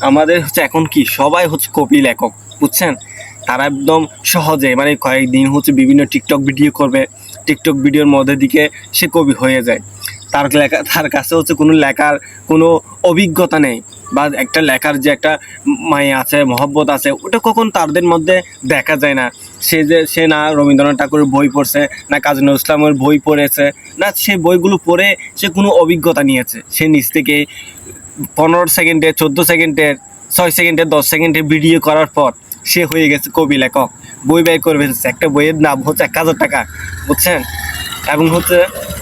আমাদের হচ্ছে এখন কি সবাই হচ্ছে কপি লেখক, বুঝছেন? তারা একদম সহজে মানে কয়েকদিন হচ্ছে বিভিন্ন টিকটক ভিডিও করবে, টিকটক ভিডিওর মধ্যে দিকে সে কবি হয়ে যায়। তার কাছে হচ্ছে কোনো লেখার কোনো অভিজ্ঞতা নেই, বা একটা লেখার যে একটা মায়া আছে, মহব্বত আছে, ওটা কখন তাদের মধ্যে দেখা যায় না। সে না রবীন্দ্রনাথ ঠাকুরের বই পড়ছে, না কাজী নজরুল ইসলামের বই পড়েছে, না সেই বইগুলো পড়ে সে কোনো অভিজ্ঞতা নিয়েছে। সে নিজ থেকে 15 সেকেন্ডে, 14 সেকেন্ডের, 6 সেকেন্ডের, 10 সেকেন্ডের ভিডিও করার পর সে হয়ে গেছে কবি লেখক। বই বের করে ফেলছে, একটা বইয়ের নাম হচ্ছে 1000 টাকা, বুঝছেন? এবং হচ্ছে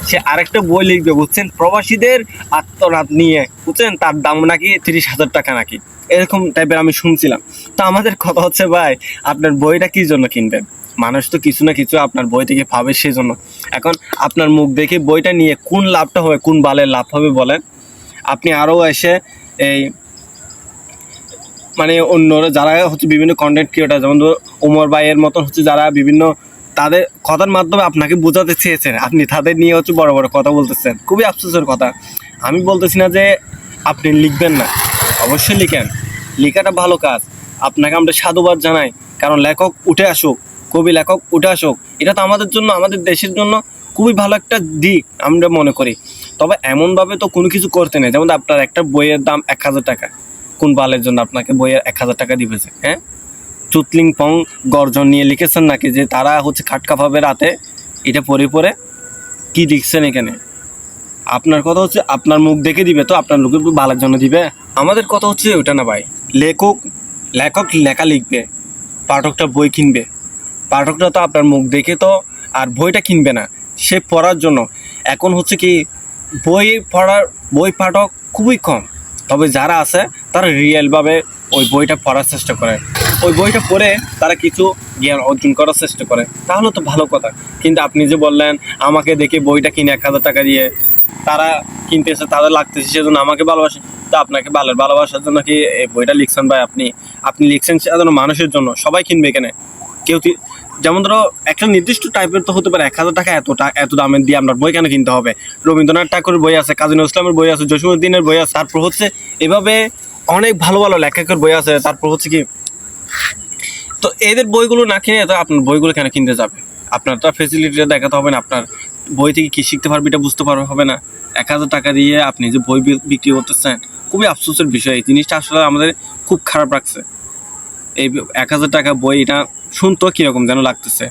সে আরেকটা বই লিখবে, বুঝছেন, প্রবাসীদের আত্মনাদ নিয়ে, বুঝছেন, তার দাম নাকি 30,000 টাকা নাকি, এরকম টাইপের আমি শুনছিলাম। তো আমাদের কথা হচ্ছে ভাই, আপনার বইটা কী জন্য কিনবেন? মানুষ তো কিছু না কিছু আপনার বই থেকে পাবে সেই জন্য। এখন আপনার মুখ দেখে বইটা নিয়ে কোন লাভটা হবে, কোন বালের লাভ হবে বলেন? আপনি আরও এসে এই মানে অন্যরা যারা হচ্ছে বিভিন্ন কন্টেন্ট ক্রিয়েটার, যেমন ওমর ভাইয়ের মতন হচ্ছে যারা বিভিন্ন তাদের কথার মাধ্যমে আপনাকে বোঝাতে চেয়েছেন, আপনি তাদের নিয়ে হচ্ছে বড় বড় কথা বলতেছেন। খুবই আফসোসের কথা। আমি বলতেছি না যে আপনি লিখবেন না, অবশ্যই লিখেন, লেখাটা ভালো কাজ, আপনাকে আমরা সাধুবাদ জানাই। কারণ লেখক উঠে আসুক, কবি লেখক উঠে আসুক, এটা তো আমাদের জন্য, আমাদের দেশের জন্য খুবই ভালো একটা দিক আমরা মনে করি। তবে এমনভাবে তো কোনো কিছু করতে নেই, যেমন আপনার একটা বইয়ের দাম 1000 টাকা, কোন বালের জন্য আপনাকে বইয়ের 1000 টাকা দিবেছে? হ্যাঁ, চুতলিং পং গর্জন নিয়ে লিখেছেন নাকি যে তারা হচ্ছে খাটকা পাবে রাতে? এটা পড়ে পড়ে কি লিখছেন এখানে? আপনার কথা হচ্ছে আপনার মুখ দেখে দিবে, তো আপনার লোকের ভালোর জন্য দিবে? আমাদের কথা হচ্ছে ওটা না ভাই। লেখক লেখক লেখা লিখবে, পাঠকটা বই কিনবে। পাঠকরা তো আপনার মুখ দেখে তো আর বইটা কিনবে না, সে পড়ার জন্য। এখন হচ্ছে কি, বই পাঠক খুবই কম। তবে যারা আছে তারা রিয়েলভাবে ওই বইটা পড়ার চেষ্টা করে, ওই বইটা পড়ে তারা কিছু জ্ঞান অর্জন করার চেষ্টা করে, তাহলে তো ভালো কথা। কিন্তু আপনি যে বললেন আমাকে দেখে বইটা কিনে 1000 টাকা দিয়ে তারা কিনতেছে, তাদের লাগতেছে, সেজন্য আমাকে ভালোবাসে। তো আপনাকে ভালোবাসার জন্য কি এই বইটা লিখছেন ভাই? আপনি লিখছেন সাধারণ মানুষের জন্য, সবাই কিনবে এখানে। কেউ যেমন ধরো একটা নির্দিষ্ট টাইপের তো হতে পারে, 1000 টাকা এত দামের দিয়ে আপনার বই কেন কিনতে হবে? রবীন্দ্রনাথ ঠাকুরের বই আছে, কাজী নজরুল ইসলামের বই আছে, জসীমউদ্দিনের বই আছে, তারপর হচ্ছে এভাবে অনেক ভালো ভালো লেখকের বই আছে। তারপর হচ্ছে কি, তো এদের বইগুলো না কিনে তো আপনার বইগুলো কেন কিনতে যাবে? আপনার তো ফেসিলিটিটা দেখাতে হবে না, আপনার বই থেকে কী শিখতে পারবে এটা বুঝতে হবে না? 1000 টাকা দিয়ে আপনি যে বই বিক্রি করতেছেন, খুবই আফসোসের বিষয়। এই জিনিসটা আসলে আমাদের খুব খারাপ লাগছে। এই 1000 টাকা বই, এটা শুনতো কীরকম যেন লাগতেছে।